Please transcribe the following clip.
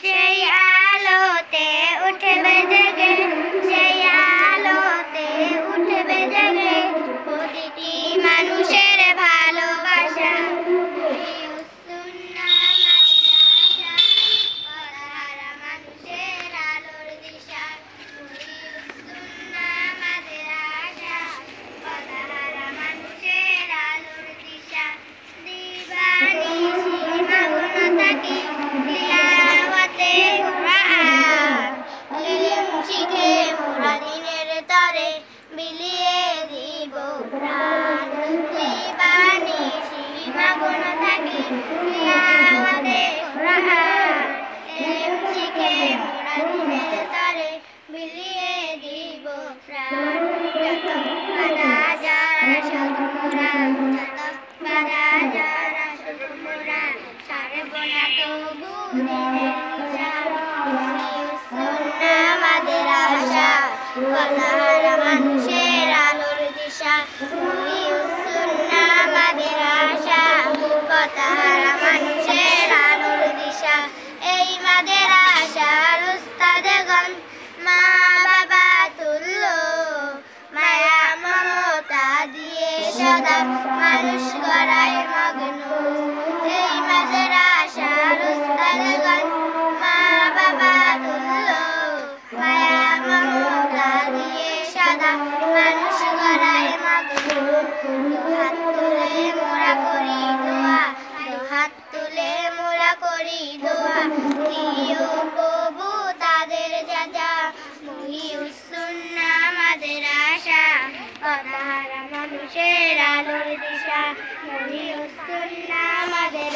সেই আলোতে উঠবে জেগে, সেই আলোতে উঠবে জেগে প্রতিটি মানুষের ভালোবাসা। মানুষের আলোর দিশা, মানুষের আলোর দিশা। দিবানিশি মগ্ন থাকি তিলাওয়াতে কুরআন, ইলম শিখে মোরা দিনের তরে বিলিয়ে দিব প্রাণ। দিবানিশি মগ্ন থাকি তিলাওয়াতে কুরআন, ইলম শিখে মোরা দিনের তরে বিলিয়ে দিব প্রাণ। যত বাধা যারা শুধু মোরা, যত বাধা যারা শুধু মোরা, ছাড়ব না তবু দিনের নিশা। সুন্নাহ আমাদের আশা, কথাহারা মানুষের আলোর দিশা। সুন্নাহ আমাদের আশা, কথাহারা মানুষের আলোর দিশা। এই মাদের আশার উস্তাদগণ মা বাবা তুল্য, মায়া মমতা দিয়ে সদা মানুষ গড়ায় মগ্ন। এই মাদের আশার উস্তাদগণ মা বাবা তুল্য, মায়া মমতা দিয়ে সদা মানুষ গড়ায় মগ্ন। দুহাত তুলে মোরা করি দোয়া, দুহাত তুলে মোরা করি দোয়া, দিও প্রভু তাদের যাজা। মুহিউস সুন্নাহ আমাদের আশা, কথাহারা মানুষের আলোর দিশা। মুহিউস সুন্নাহ আমাদের